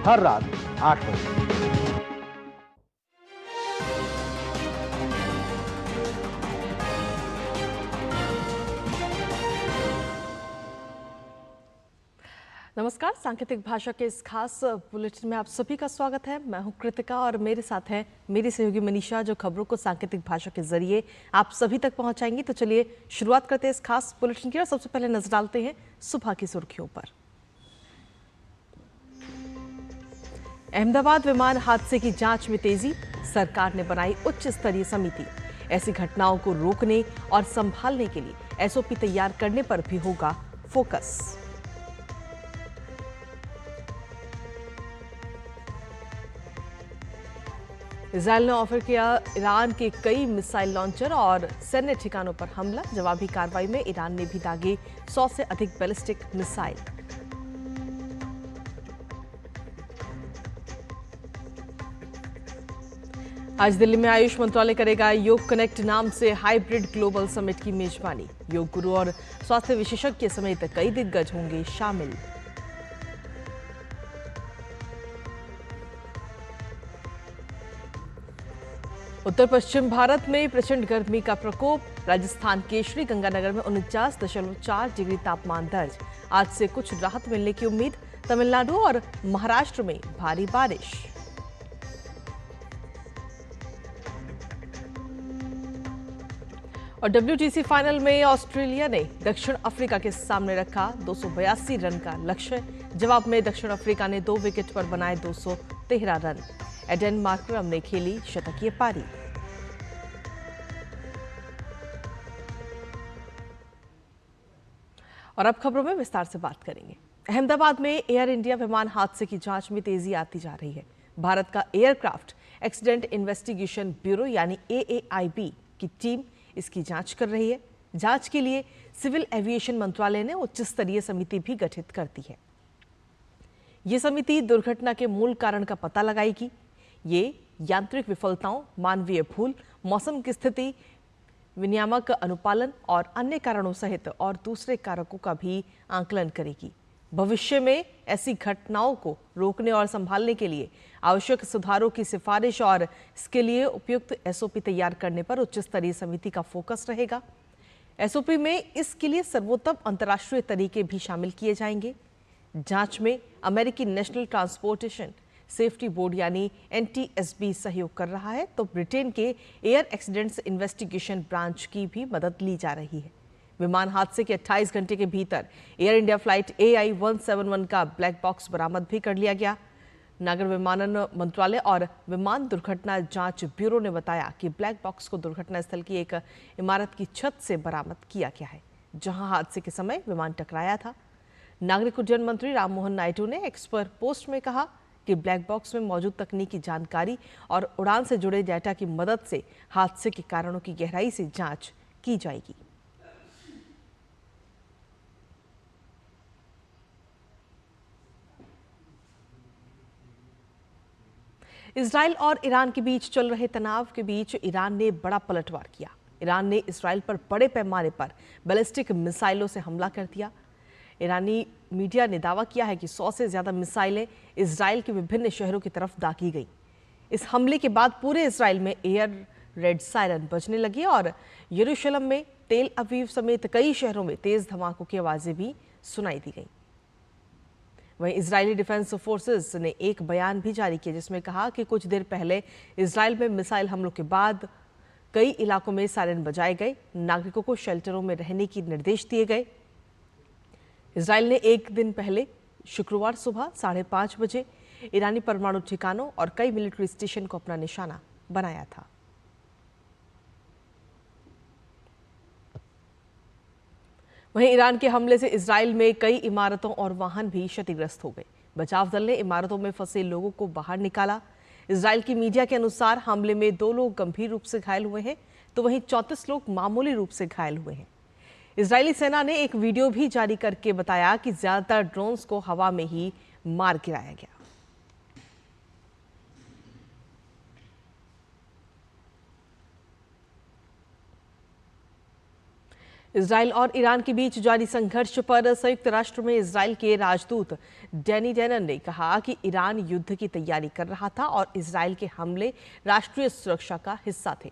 हर रात 8 बजे। नमस्कार, सांकेतिक भाषा के इस खास बुलेटिन में आप सभी का स्वागत है। मैं हूं कृतिका और मेरे साथ है मेरी सहयोगी मनीषा, जो खबरों को सांकेतिक भाषा के जरिए आप सभी तक पहुंचाएंगी। तो चलिए शुरुआत करते हैं इस खास बुलेटिन की और सबसे पहले नजर डालते हैं सुबह की सुर्खियों पर। अहमदाबाद विमान हादसे की जांच में तेजी, सरकार ने बनाई उच्च स्तरीय समिति। ऐसी घटनाओं को रोकने और संभालने के लिए एसओपी तैयार करने पर भी होगा फोकस। इजरायल ने ऑफर किया ईरान के कई मिसाइल लॉन्चर और सैन्य ठिकानों पर हमला। जवाबी कार्रवाई में ईरान ने भी दागे 100 से अधिक बैलिस्टिक मिसाइल। आज दिल्ली में आयुष मंत्रालय करेगा योग कनेक्ट नाम से हाइब्रिड ग्लोबल समिट की मेजबानी। योग गुरु और स्वास्थ्य विशेषज्ञ समेत कई दिग्गज होंगे शामिल। उत्तर पश्चिम भारत में प्रचंड गर्मी का प्रकोप। राजस्थान के श्रीगंगानगर में 49.4 डिग्री तापमान दर्ज। आज से कुछ राहत मिलने की उम्मीद। तमिलनाडु और महाराष्ट्र में भारी बारिश। और WTC फाइनल में ऑस्ट्रेलिया ने दक्षिण अफ्रीका के सामने रखा 282 रन का लक्ष्य। जवाब में दक्षिण अफ्रीका ने 2 विकेट पर बनाए 213 रन। एडन मार्करम ने खेली शतकीय पारी। और अब खबरों में विस्तार से बात करेंगे। अहमदाबाद में एयर इंडिया विमान हादसे की जांच में तेजी आती जा रही है। भारत का एयरक्राफ्ट एक्सीडेंट इन्वेस्टिगेशन ब्यूरो यानी AAIB की टीम इसकी जांच कर रही है। जांच के लिए सिविल एविएशन मंत्रालय ने उच्च स्तरीय समिति भी गठित कर दी है। ये समिति दुर्घटना के मूल कारण का पता लगाएगी। ये यांत्रिक विफलताओं, मानवीय भूल, मौसम की स्थिति, विनियामक अनुपालन और अन्य कारणों सहित और दूसरे कारकों का भी आकलन करेगी। भविष्य में ऐसी घटनाओं को रोकने और संभालने के लिए आवश्यक सुधारों की सिफारिश और इसके लिए उपयुक्त एसओपी तैयार करने पर उच्च स्तरीय समिति का फोकस रहेगा। एसओपी में इसके लिए सर्वोत्तम अंतर्राष्ट्रीय तरीके भी शामिल किए जाएंगे। जांच में अमेरिकी नेशनल ट्रांसपोर्टेशन सेफ्टी बोर्ड यानी NTSB सहयोग कर रहा है, तो ब्रिटेन के एयर एक्सीडेंट्स इन्वेस्टिगेशन ब्रांच की भी मदद ली जा रही है। विमान हादसे के 28 घंटे के भीतर एयर इंडिया फ्लाइट AI 171 का ब्लैक बॉक्स बरामद भी कर लिया गया। नागर विमानन मंत्रालय और विमान दुर्घटना जांच ब्यूरो ने बताया कि ब्लैक बॉक्स को दुर्घटना स्थल की एक इमारत की छत से बरामद किया गया है, जहां हादसे के समय विमान टकराया था। नागरिक उड्डयन मंत्री राममोहन नायडू ने एक्स पर पोस्ट में कहा कि ब्लैक बॉक्स में मौजूद तकनीकी जानकारी और उड़ान से जुड़े डेटा की मदद से हादसे के कारणों की गहराई से जांच की जाएगी। इजराइल और ईरान के बीच चल रहे तनाव के बीच ईरान ने बड़ा पलटवार किया। ईरान ने इजराइल पर बड़े पैमाने पर बैलिस्टिक मिसाइलों से हमला कर दिया। ईरानी मीडिया ने दावा किया है कि 100 से ज्यादा मिसाइलें इजराइल के विभिन्न शहरों की तरफ दागी गई। इस हमले के बाद पूरे इजराइल में एयर रेड सायरन बजने लगी और यरूशलेम में, तेल अवीव समेत कई शहरों में तेज धमाकों की आवाजें भी सुनाई दी गई। वहीं इजरायली डिफेंस फोर्सेस ने एक बयान भी जारी किया, जिसमें कहा कि कुछ देर पहले इजराइल में मिसाइल हमलों के बाद कई इलाकों में सायरन बजाए गए। नागरिकों को शेल्टरों में रहने के निर्देश दिए गए। इजराइल ने एक दिन पहले शुक्रवार सुबह 5:30 बजे ईरानी परमाणु ठिकानों और कई मिलिट्री स्टेशन को अपना निशाना बनाया था। वहीं ईरान के हमले से इजराइल में कई इमारतों और वाहन भी क्षतिग्रस्त हो गए। बचाव दल ने इमारतों में फंसे लोगों को बाहर निकाला। इजराइल की मीडिया के अनुसार हमले में 2 लोग गंभीर रूप से घायल हुए हैं, तो वहीं 34 लोग मामूली रूप से घायल हुए हैं। इजरायली सेना ने एक वीडियो भी जारी करके बताया कि ज्यादातर ड्रोन्स को हवा में ही मार गिराया गया। इजराइल और ईरान के बीच जारी संघर्ष पर संयुक्त राष्ट्र में इजराइल के राजदूत डैनी डैनन ने कहा कि ईरान युद्ध की तैयारी कर रहा था और इजराइल के हमले राष्ट्रीय सुरक्षा का हिस्सा थे।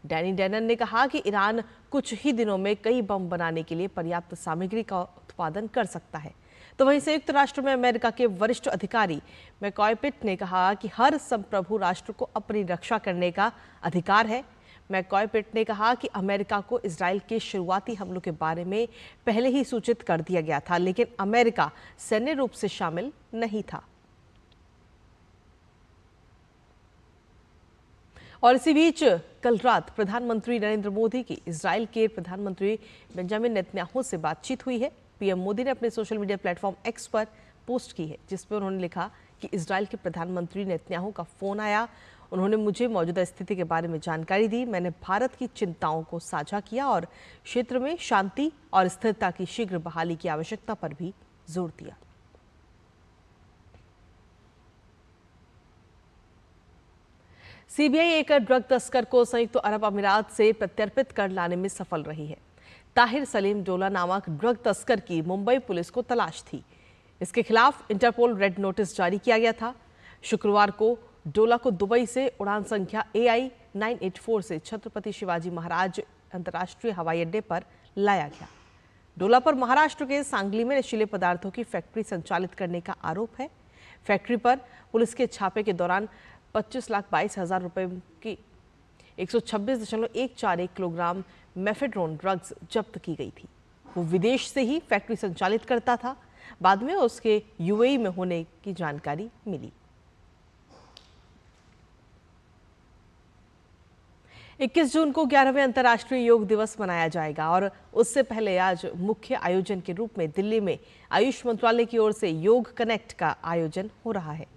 डैनी डैनन ने कहा कि ईरान कुछ ही दिनों में कई बम बनाने के लिए पर्याप्त सामग्री का उत्पादन कर सकता है। तो वहीं संयुक्त राष्ट्र में अमेरिका के वरिष्ठ अधिकारी मैकॉय पिट ने कहा कि हर संप्रभु राष्ट्र को अपनी रक्षा करने का अधिकार है। मैकॉय पिट ने कहा कि अमेरिका को इजराइल के शुरुआती हमलों के बारे में पहले ही सूचित कर दिया गया था, लेकिन अमेरिका सैन्य रूप से शामिल नहीं था। और इसी बीच कल रात प्रधानमंत्री नरेंद्र मोदी की इजराइल के प्रधानमंत्री बेंजामिन नेतन्याहू से बातचीत हुई है। पीएम मोदी ने अपने सोशल मीडिया प्लेटफॉर्म एक्स पर पोस्ट की है, जिसमें उन्होंने लिखा कि इजराइल के प्रधानमंत्री नेतन्याहू का फोन आया। उन्होंने मुझे मौजूदा स्थिति के बारे में जानकारी दी। मैंने भारत की चिंताओं को साझा किया और क्षेत्र में शांति और स्थिरता की शीघ्र बहाली की आवश्यकता पर भी जोर दिया। सीबीआई एक ड्रग तस्कर को संयुक्त अरब अमीरात से प्रत्यर्पित कर लाने में सफल रही है। ताहिर सलीम डोला नामक ड्रग तस्कर की मुंबई पुलिस को तलाश थी। इसके खिलाफ इंटरपोल रेड नोटिस जारी किया गया था। शुक्रवार को डोला को दुबई से उड़ान संख्या AI 984 से छत्रपति शिवाजी महाराज अंतर्राष्ट्रीय हवाई अड्डे पर लाया गया। डोला पर महाराष्ट्र के सांगली में नशीले पदार्थों की फैक्ट्री संचालित करने का आरोप है। फैक्ट्री पर पुलिस के छापे के दौरान 25,22,000 रुपए की 126.141 किलोग्राम मेफेड्रोन ड्रग्स जब्त की गई थी। वो विदेश से ही फैक्ट्री संचालित करता था। बाद में उसके UAE में होने की जानकारी मिली। 21 जून को 11वें अंतर्राष्ट्रीय योग दिवस मनाया जाएगा और उससे पहले आज मुख्य आयोजन के रूप में दिल्ली में आयुष मंत्रालय की ओर से योग कनेक्ट का आयोजन हो रहा है।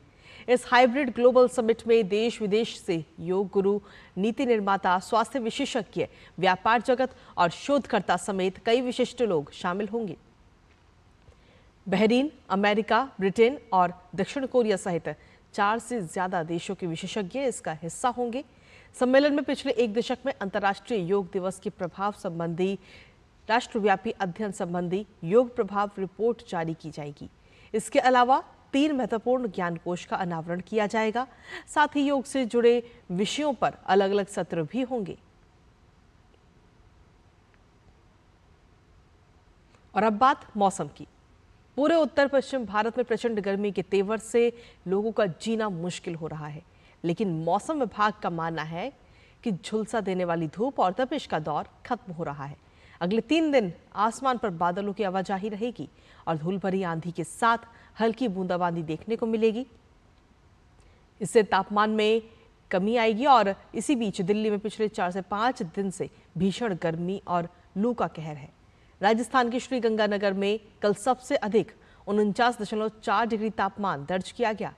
इस हाइब्रिड ग्लोबल समिट में देश विदेश से योग गुरु, नीति निर्माता, स्वास्थ्य विशेषज्ञ, व्यापार जगत और शोधकर्ता समेत कई विशिष्ट लोग शामिल होंगे। बहरीन, अमेरिका, ब्रिटेन और दक्षिण कोरिया सहित 4 से ज्यादा देशों के विशेषज्ञ इसका हिस्सा होंगे। सम्मेलन में पिछले 1 दशक में अंतर्राष्ट्रीय योग दिवस के प्रभाव संबंधी राष्ट्रव्यापी अध्ययन संबंधी योग प्रभाव रिपोर्ट जारी की जाएगी। इसके अलावा 3 महत्वपूर्ण ज्ञान कोश का अनावरण किया जाएगा। साथ ही योग से जुड़े विषयों पर अलग अलग सत्र भी होंगे। और अब बात मौसम की। पूरे उत्तर पश्चिम भारत में प्रचंड गर्मी के तेवर से लोगों का जीना मुश्किल हो रहा है, लेकिन मौसम विभाग का मानना है कि झुलसा देने वाली धूप और तपिश का दौर खत्म हो रहा है। अगले 3 दिन आसमान पर बादलों की आवाजाही रहेगी और धूल भरी आंधी के साथ हल्की बूंदाबांदी देखने को मिलेगी। इससे तापमान में कमी आएगी और इसी बीच दिल्ली में पिछले 4 से 5 दिन से भीषण गर्मी और लू का कहर है। राजस्थान के श्रीगंगानगर में कल सबसे अधिक 49.4 डिग्री तापमान दर्ज किया गया।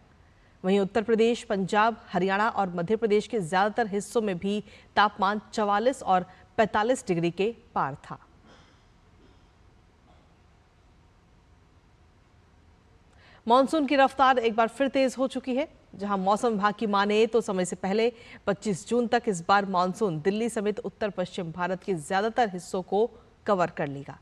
वहीं उत्तर प्रदेश, पंजाब, हरियाणा और मध्य प्रदेश के ज्यादातर हिस्सों में भी तापमान 44 और 45 डिग्री के पार था। मानसून की रफ्तार एक बार फिर तेज हो चुकी है। जहां मौसम विभाग की माने तो समय से पहले 25 जून तक इस बार मानसून दिल्ली समेत उत्तर पश्चिम भारत के ज्यादातर हिस्सों को कवर कर लेगा।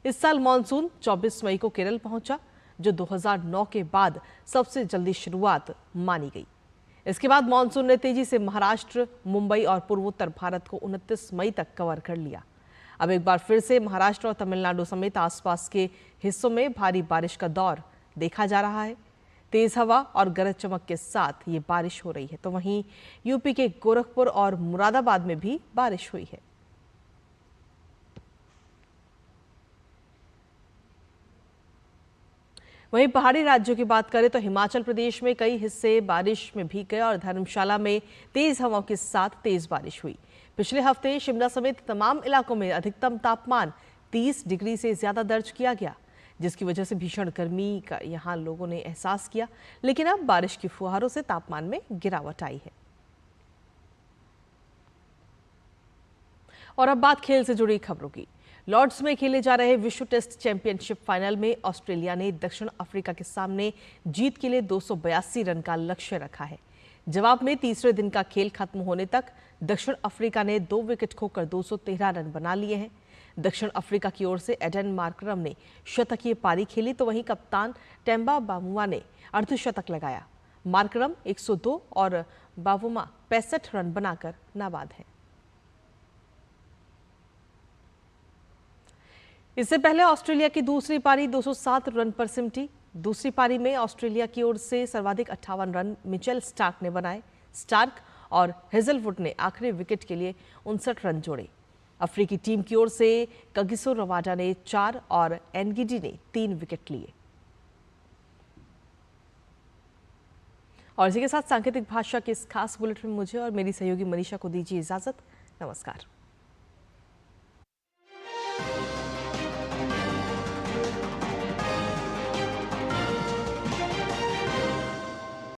इस साल मानसून 24 मई को केरल पहुंचा, जो 2009 के बाद सबसे जल्दी शुरुआत मानी गई। इसके बाद मानसून ने तेजी से महाराष्ट्र, मुंबई और पूर्वोत्तर भारत को 29 मई तक कवर कर लिया। अब एक बार फिर से महाराष्ट्र और तमिलनाडु समेत आसपास के हिस्सों में भारी बारिश का दौर देखा जा रहा है। तेज हवा और गरज चमक के साथ ये बारिश हो रही है। तो वहीं यूपी के गोरखपुर और मुरादाबाद में भी बारिश हुई है। वहीं पहाड़ी राज्यों की बात करें तो हिमाचल प्रदेश में कई हिस्से बारिश में भीग गए और धर्मशाला में तेज हवाओं के साथ तेज बारिश हुई। पिछले हफ्ते शिमला समेत तमाम इलाकों में अधिकतम तापमान 30 डिग्री से ज्यादा दर्ज किया गया, जिसकी वजह से भीषण गर्मी का यहां लोगों ने एहसास किया। लेकिन अब बारिश की फुहारों से तापमान में गिरावट आई है। और अब बात खेल से जुड़ी खबरों की। लॉर्ड्स में खेले जा रहे विश्व टेस्ट चैंपियनशिप फाइनल में ऑस्ट्रेलिया ने दक्षिण अफ्रीका के सामने जीत के लिए 282 रन का लक्ष्य रखा है। जवाब में तीसरे दिन का खेल खत्म होने तक दक्षिण अफ्रीका ने 2 विकेट खोकर 213 रन बना लिए हैं। दक्षिण अफ्रीका की ओर से एडन मार्करम ने शतकीय पारी खेली तो वहीं कप्तान टेम्बा बावुमा ने अर्धशतक लगाया। मार्करम 102 और बावुमा 65 रन बनाकर नाबाद हैं। इससे पहले ऑस्ट्रेलिया की दूसरी पारी 207 रन पर सिमटी। दूसरी पारी में ऑस्ट्रेलिया की ओर से सर्वाधिक 58 रन मिचेल स्टार्क ने बनाए। स्टार्क और हेजलवुड ने आखिरी विकेट के लिए 59 रन जोड़े। अफ्रीकी टीम की ओर से कगिसो रवाडा ने 4 और एनगिडी ने 3 विकेट लिए। और इसी के साथ सांकेतिक भाषा के इस खास बुलेटिन में मुझे और मेरी सहयोगी मनीषा को दीजिए इजाजत। नमस्कार।